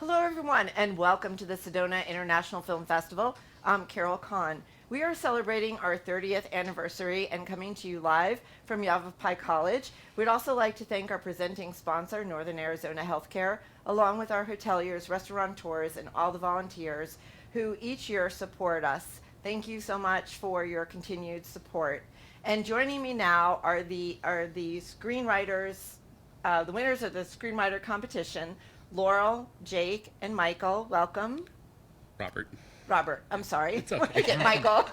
Hello, everyone, and welcome to the Sedona International Film Festival. I'm Carol Kahn. We are celebrating our 30th anniversary and coming to you live from Yavapai College. We'd also like to thank our presenting sponsor, Northern Arizona Healthcare, along with our hoteliers, restaurateurs, and all the volunteers who each year support us. Thank you so much for your continued support. And joining me now are the screenwriters, the winners of the screenwriter competition, Laurel, Jake, and Michael. Welcome. Robert, I'm sorry. It's okay. Get Michael.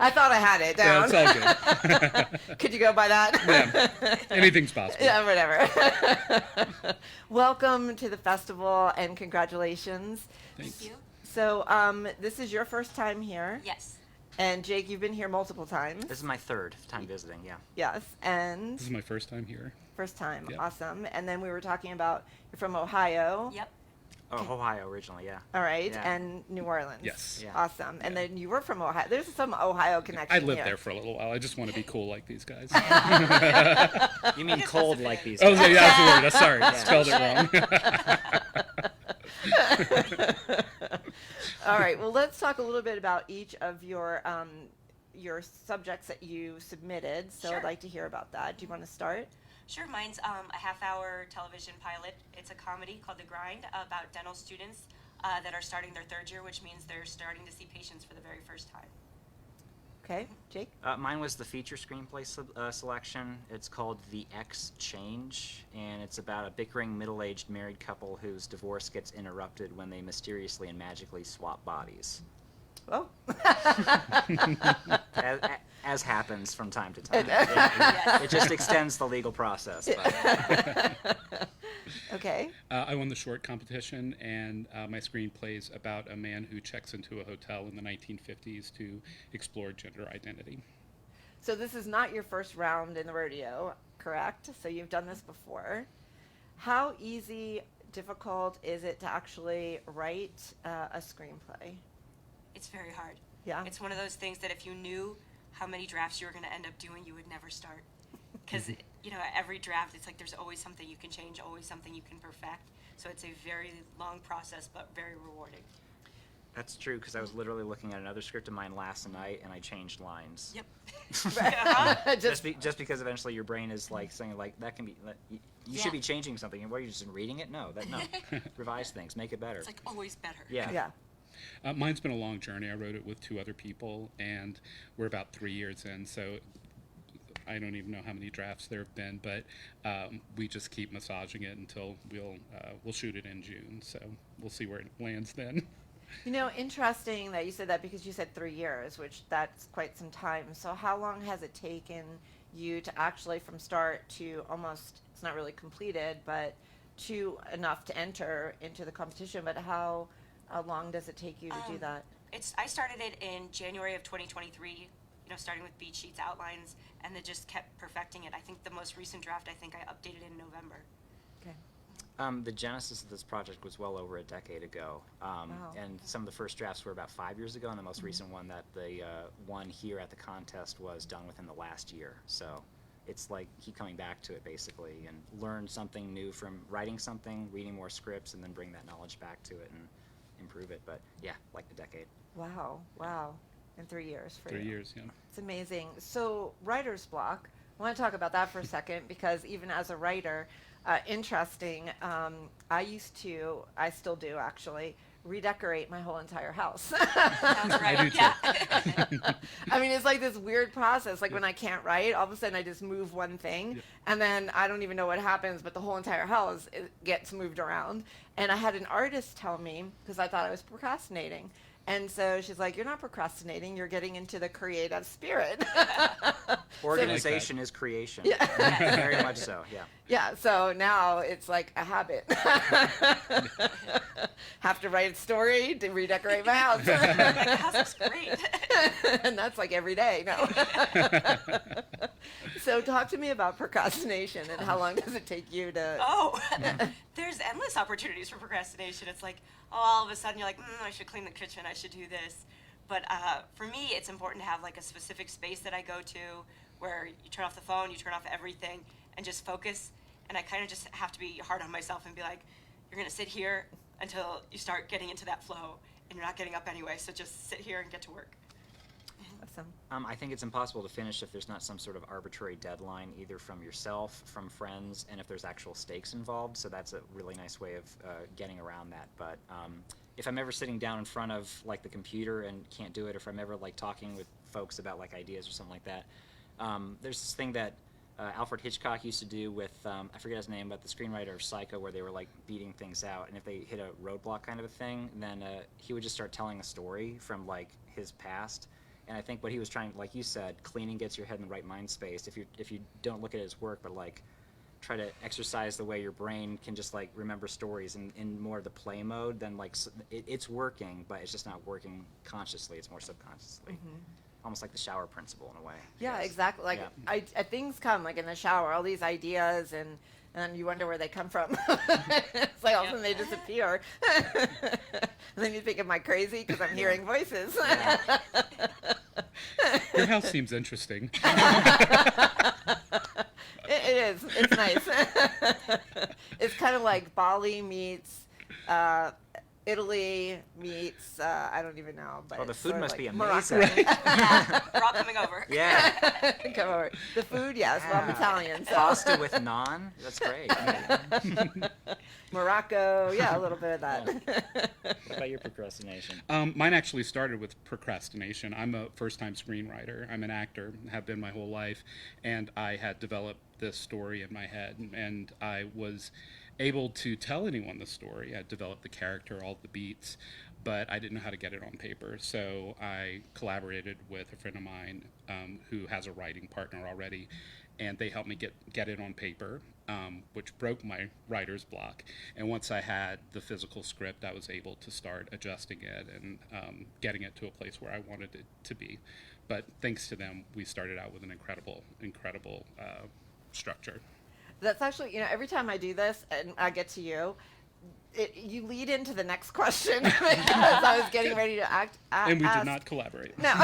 I thought I had it down. Yeah, it's all good. Could you go by that? Yeah, anything's possible. Yeah, whatever. Welcome to the festival and congratulations. Thanks. Thank you. So this is your first time here. Yes. And Jake, you've been here multiple times. This is my third time visiting, yeah. Yes, and This is my first time here. first time. Yeah. Awesome. And then we were talking about you're from Ohio. Yep. Oh, Ohio originally, yeah. All right, Yeah. and New Orleans. Yes. Yeah. Awesome. And Yeah. then you were from Ohio. There's some Ohio connection I lived here. there for a little while. I just want to be cool like these guys. You mean cold like these Oh, guys. yeah, that's the word. Sorry, spelled it wrong. All right. Well, let's talk a little bit about each of your subjects that you submitted. So Sure. I'd like to hear about that. Do you want to start? Sure. Mine's a half-hour television pilot. It's a comedy called The Grind about dental students that are starting their third year, which means they're starting to see patients for the very first time. Okay, Jake. Mine was the feature screenplay selection. It's called The Exchange, and it's about a bickering middle-aged married couple whose divorce gets interrupted when they mysteriously and magically swap bodies. Oh. As happens from time to time. Yes. It just extends the legal process. But. Okay. I won the short competition, and my screenplay is about a man who checks into a hotel in the 1950s to explore gender identity. So this is not your first round in the rodeo, correct? So you've done this before. How easy, difficult is it to actually write a screenplay? It's very hard. Yeah. It's one of those things that if you knew how many drafts you were going to end up doing, you would never start. Because, every draft, it's like there's always something you can change, always something you can perfect. So it's a very long process, but very rewarding. That's true, because I was literally looking at another script of mine last night, and I changed lines. Yep. Just because eventually your brain is like saying like that can be you should be changing something, and what are you just reading it? No, revise things, make it better. It's like always better. Yeah. Yeah. Mine's been a long journey. I wrote it with two other people, and we're about 3 years in, so I don't even know how many drafts there have been, but we just keep massaging it until we'll shoot it in June, so we'll see where it lands then. Interesting that you said that because you said 3 years, which that's quite some time. So how long has it taken you to actually from start to almost, it's not really completed, but to enough to enter into the competition, but how long does it take you to do that? I started it in January of 2023, starting with beat sheets, outlines, and then just kept perfecting it. I think the most recent draft, I updated in November. Okay. The genesis of this project was well over a decade ago, and some of the first drafts were about 5 years ago, and the most recent one that the won here at the contest was done within the last year. So it's like keep coming back to it basically and learn something new from writing something, reading more scripts, and then bring that knowledge back to it and improve it. But yeah, like a decade. Wow. In 3 years for 3 you. years, yeah. It's amazing. So writer's block, I want to talk about that for a second because even as a writer, interesting, I still do actually, redecorate my whole entire house. Sounds right. I do too. Yeah. I mean, it's like this weird process. Like when I can't write, all of a sudden I just move one thing, and then I don't even know what happens, but the whole entire house gets moved around. And I had an artist tell me, because I thought I was procrastinating, and so she's like, "You're not procrastinating. You're getting into the creative spirit." Organization is creation. Yeah. Very much so, yeah. Yeah, so now it's like a habit. Have to write a story to redecorate my house. Like, the house looks great. And that's like every day. No. So talk to me about procrastination and how long does it take you to... Oh, there's endless opportunities for procrastination. It's like, all of a sudden you're like, I should clean the kitchen, I should do this. But for me, it's important to have like a specific space that I go to where you turn off the phone, you turn off everything, and just focus. And I kind of just have to be hard on myself and be like, you're going to sit here until you start getting into that flow, and you're not getting up anyway, so just sit here and get to work. Awesome. I think it's impossible to finish if there's not some sort of arbitrary deadline, either from yourself, from friends, and if there's actual stakes involved. So that's a really nice way of getting around that. But if I'm ever sitting down in front of like the computer and can't do it, or if I'm ever like talking with folks about like ideas or something like that, there's this thing that Alfred Hitchcock used to do with, I forget his name, but the screenwriter of Psycho, where they were like beating things out, and if they hit a roadblock kind of a thing, then he would just start telling a story from like his past. And I think what he was trying, like you said, cleaning gets your head in the right mind space. If you don't look at it as work, but like try to exercise the way your brain can just like remember stories in more of the play mode, then like it's working, but it's just not working consciously. It's more subconsciously. Almost like the shower principle in a way. Yeah, Yes. exactly. Like Yeah. things come like in the shower, all these ideas, and you wonder where they come from. It's like all of a sudden they disappear. And then you think, am I crazy because I'm hearing voices? Yeah. Your house seems interesting. It is. It's nice. It's kind of like Bali meets Italy meets I don't even know. But Well, the it's food sort of must like be Morocco. amazing. Yeah, we're all coming over. Yeah. Come over. The food, yes. Well, I'm Yeah. Italian, so Pasta with naan. That's great. Morocco. Yeah, a little bit of that. What about your procrastination? Mine actually started with procrastination. I'm a first-time screenwriter. I'm an actor, have been my whole life, and I had developed this story in my head, and I was able to tell anyone the story. I developed the character, all the beats, but I didn't know how to get it on paper. So I collaborated with a friend of mine who has a writing partner already, and they helped me get it on paper, which broke my writer's block. And once I had the physical script, I was able to start adjusting it and getting it to a place where I wanted it to be. But thanks to them, we started out with an incredible structure. That's actually, every time I do this and I get to you, you lead into the next question because I was getting ready to ask. And we did not collaborate. No,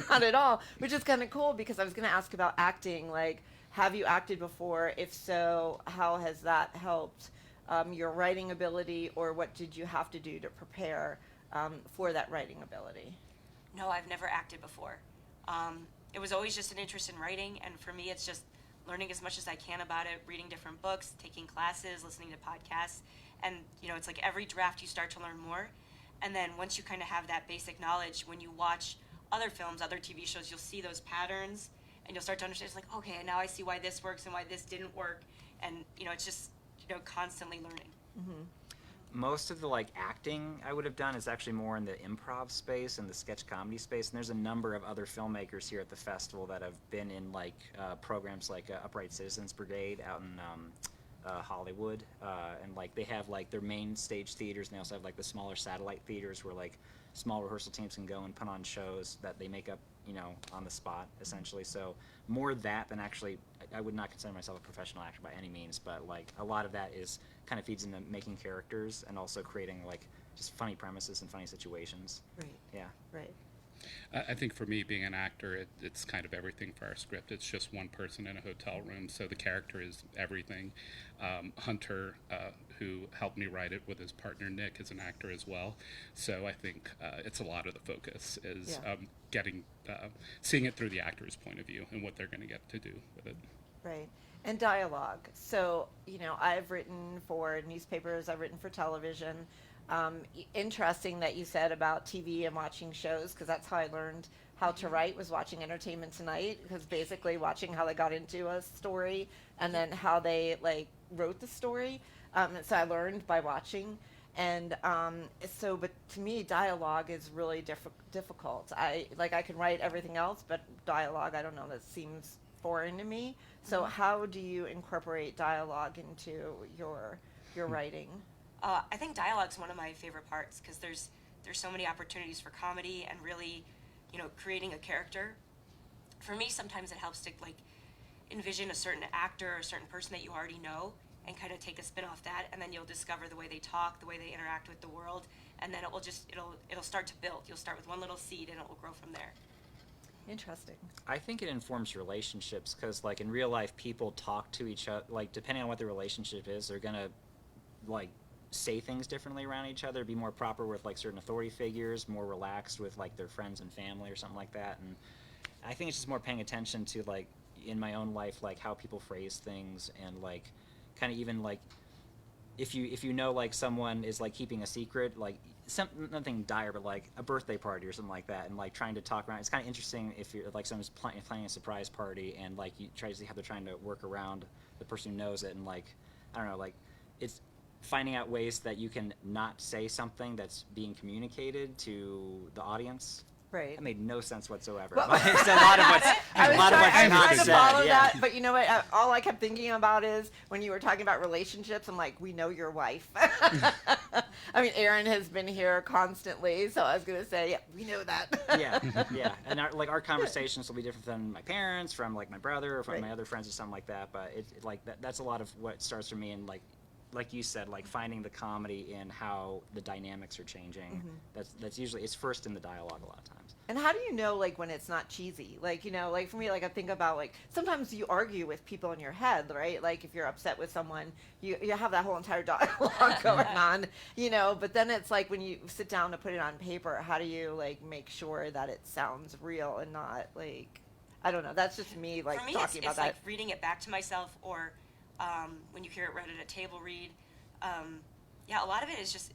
not at all, which is kind of cool because I was going to ask about acting. Like, have you acted before? If so, how has that helped your writing ability, or what did you have to do to prepare for that writing ability? No, I've never acted before. It was always just an interest in writing, and for me, it's just learning as much as I can about it, reading different books, taking classes, listening to podcasts, and it's like every draft you start to learn more, and then once you kind of have that basic knowledge, when you watch other films, other TV shows, you'll see those patterns, and you'll start to understand. It's like, okay, now I see why this works and why this didn't work, and it's just constantly learning. Mm-hmm. Most of the like acting I would have done is actually more in the improv space and the sketch comedy space, and there's a number of other filmmakers here at the festival that have been in like programs like Upright Citizens Brigade out in Hollywood, and like they have like their main stage theaters, and they also have like the smaller satellite theaters where like small rehearsal teams can go and put on shows that they make up on the spot essentially. So more that than actually, I would not consider myself a professional actor by any means, but like a lot of that is kind of feeds into making characters and also creating like just funny premises and funny situations. Right. Yeah. Right. I think for me, being an actor, it's kind of everything for our script. It's just one person in a hotel room, so the character is everything. Hunter, who helped me write it with his partner Nick, is an actor as well. So I think it's a lot of the focus is seeing it through the actor's point of view and what they're going to get to do with it. Right. And dialogue. So, I've written for newspapers, I've written for television. Interesting that you said about TV and watching shows, because that's how I learned how to write, was watching Entertainment Tonight, because basically watching how they got into a story and then how they like wrote the story. So I learned by watching. And but to me, dialogue is really difficult. I can write everything else, but dialogue, I don't know, that seems foreign to me. So how do you incorporate dialogue into your writing? I think dialogue's one of my favorite parts because there's so many opportunities for comedy and really, creating a character. For me, sometimes it helps to like envision a certain actor or a certain person that you already know and kind of take a spin off that, and then you'll discover the way they talk, the way they interact with the world, and then it'll start to build. You'll start with one little seed and it will grow from there. Interesting. I think it informs relationships because like in real life people talk to each other, like depending on what the relationship is, they're gonna like say things differently around each other, be more proper with like certain authority figures, more relaxed with like their friends and family or something like that. And I think it's just more paying attention to like in my own life, like how people phrase things, and like kind of even like if you know like someone is like keeping a secret, like nothing dire, but like a birthday party or something like that, and like trying to talk around. It's kind of interesting if you're like someone's planning a surprise party, and like you try to see how they're trying to work around the person who knows it, and like I don't know, like it's finding out ways that you can not say something that's being communicated to the audience. Right. That made no sense whatsoever. Well, It's a lot of what's I was trying not to said. follow Yeah. that, but you know what? All I kept thinking about is when you were talking about relationships, I'm like, we know your wife. I mean, Erin has been here constantly, so I was going to say, yeah, we know that. Yeah. And our conversations will be different than my parents, from like my brother, or from Right. my other friends or something like that. But it like that's a lot of what starts for me, and like you said, like finding the comedy in how the dynamics are changing. That's usually, it's first in the dialogue a lot of times. And how do you know, like, when it's not cheesy? Like, you know, like for me, like I think about, like, sometimes you argue with people in your head, right? Like if you're upset with someone, you have that whole entire dialogue going on, you know, but then it's like when you sit down to put it on paper, how do you, like, make sure that it sounds real and not, like, I don't know. That's just me, like, For me, talking it's about that. like reading it back to myself, or when you hear it read at a table read. Yeah, a lot of it is just,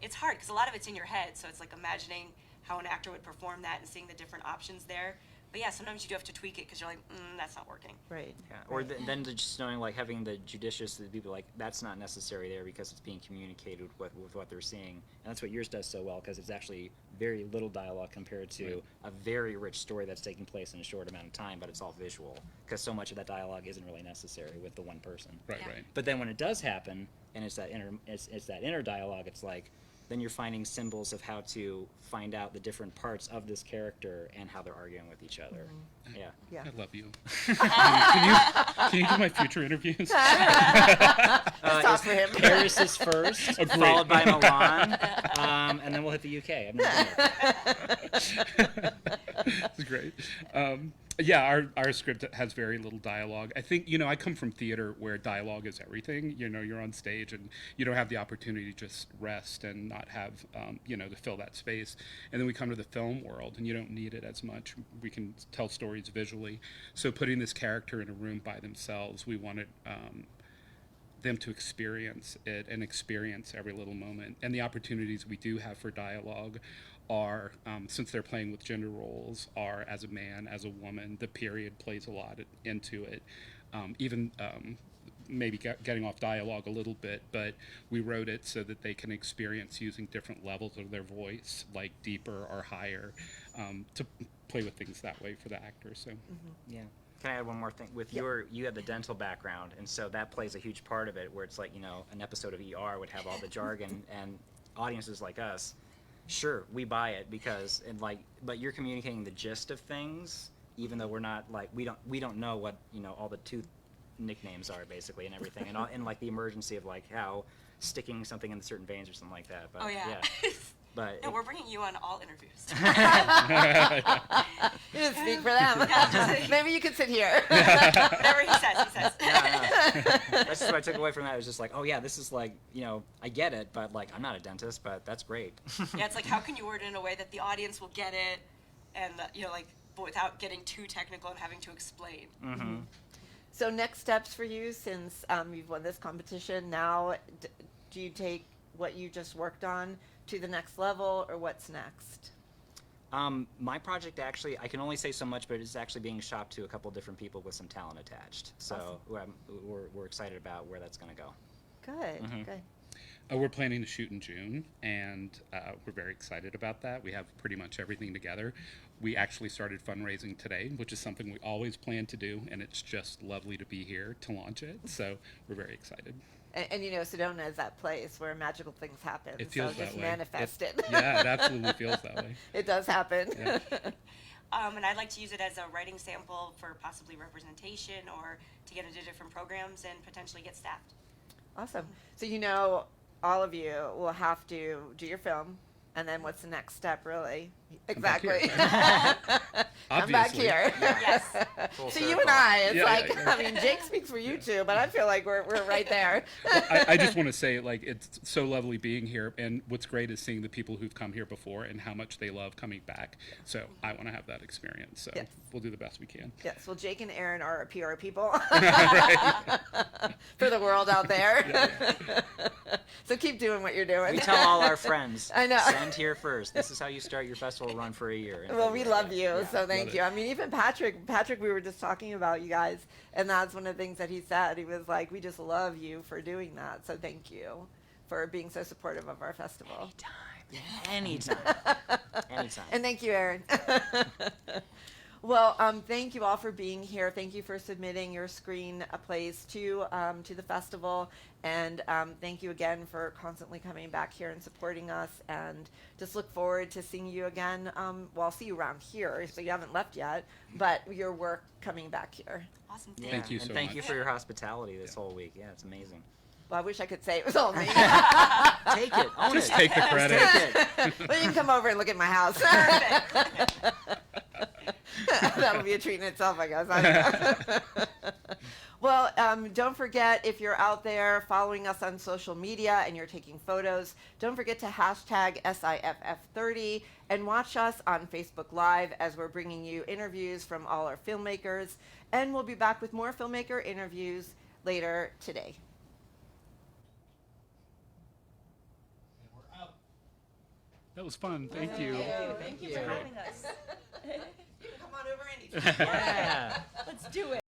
it's hard because a lot of it's in your head, so it's like imagining how an actor would perform that and seeing the different options there. But yeah, sometimes you do have to tweak it because you're like, that's not working. Right. Yeah. Or then just knowing, like having the judicious, the people like that's not necessary there because it's being communicated with what they're seeing, and that's what yours does so well, because it's actually very little dialogue compared to a very rich story that's taking place in a short amount of time, but it's all visual because so much of that dialogue isn't really necessary with the one person. Right, Yeah. right. But then when it does happen, and it's that inner dialogue, it's like then you're finding symbols of how to find out the different parts of this character and how they're arguing with each other. Yeah. Yeah. I love you. Can you do my future interviews? Talk for him. Paris is first, Oh, great. followed by Milan, and then we'll hit the UK. I've never been there. It's great. Yeah, our script has very little dialogue. I think, I come from theater where dialogue is everything. You're on stage and you don't have the opportunity to just rest and not have, to fill that space. And then we come to the film world and you don't need it as much. We can tell stories visually. So putting this character in a room by themselves, we wanted them to experience it and experience every little moment. And the opportunities we do have for dialogue are, since they're playing with gender roles, are as a man, as a woman. The period plays a lot into it. Even maybe getting off dialogue a little bit, but we wrote it so that they can experience using different levels of their voice, like deeper or higher, to play with things that way for the actors. So. Yeah. Can I add one more thing? With you have the dental background, and so that plays a huge part of it, where it's like, an episode of ER would have all the jargon, and audiences like us, sure, we buy it because, but you're communicating the gist of things, even though we're not, like, we don't know what, all the tooth nicknames are, basically, and everything, and like the emergency of, like, how sticking something in certain veins or something like that. But, Oh, yeah. But No, we're bringing you on all interviews. You didn't speak for them. Maybe you could sit here. Whatever he says, he says. That's just what I took away from that. It was just like, oh yeah, this is like, I get it, but like, I'm not a dentist, but that's great. Yeah, it's like, how can you word it in a way that the audience will get it, and but without getting too technical and having to explain. Mm-hmm. So next steps for you, since you've won this competition, now do you take what you just worked on to the next level, or what's next? My project, actually, I can only say so much, but it's actually being shopped to a couple different people with some talent attached. So we're excited about where that's going to go. Good, good. We're planning to shoot in June, and we're very excited about that. We have pretty much everything together. We actually started fundraising today, which is something we always plan to do, and it's just lovely to be here to launch it. So we're very excited. And Sedona is that place where magical things happen. It feels so that just way. manifest it. Yeah, it absolutely feels that way. It does happen. Yeah. And I'd like to use it as a writing sample for possibly representation, or to get into different programs and potentially get staffed. Awesome. So all of you will have to do your film, And then what's the next step, really? Come back here. Exactly. Come back Obviously. here. Yes. Full So you circle. and I, it's Yeah, like, yeah. I mean, Jake speaks for you two, but I feel like we're right there. I just want to say, like, it's so lovely being here, and what's great is seeing the people who've come here before and how much they love coming back. So I want to have that experience. So Yes. we'll do the best we can. Yes, well, Jake and Aaron are our PR people for the world out there. So keep doing what you're doing. We tell all our friends. I know. Send here first. This is how you start your festival run for a year. Well, we love you, Yeah. so thank Love you. it. I mean, even Patrick, we were just talking about you guys, and that's one of the things that he said. He was like, we just love you for doing that, so thank you for being so supportive of our festival. Anytime. Anytime. And thank you, Aaron. Well, thank you all for being here. Thank you for submitting your screenplays to the festival, and thank you again for constantly coming back here and supporting us. And just look forward to seeing you again. Well, I'll see you around here, so you haven't left yet, but your work coming back here. Awesome. Yeah, Thank you and so thank much. you for your hospitality this whole week. Yeah, it's amazing. Well, I wish I could say it was all me. Take it. Own Just it. take the credit. Take it. Well, you can come over and look at my house. That'll be a treat in itself, I guess. I don't know. Well, don't forget, if you're out there following us on social media and you're taking photos, don't forget to hashtag SIFF30 and watch us on Facebook Live as we're bringing you interviews from all our filmmakers. And we'll be back with more filmmaker interviews later today. That was fun. Thank you. Thank you for having us. You can come on over anytime. Yeah. Let's do it.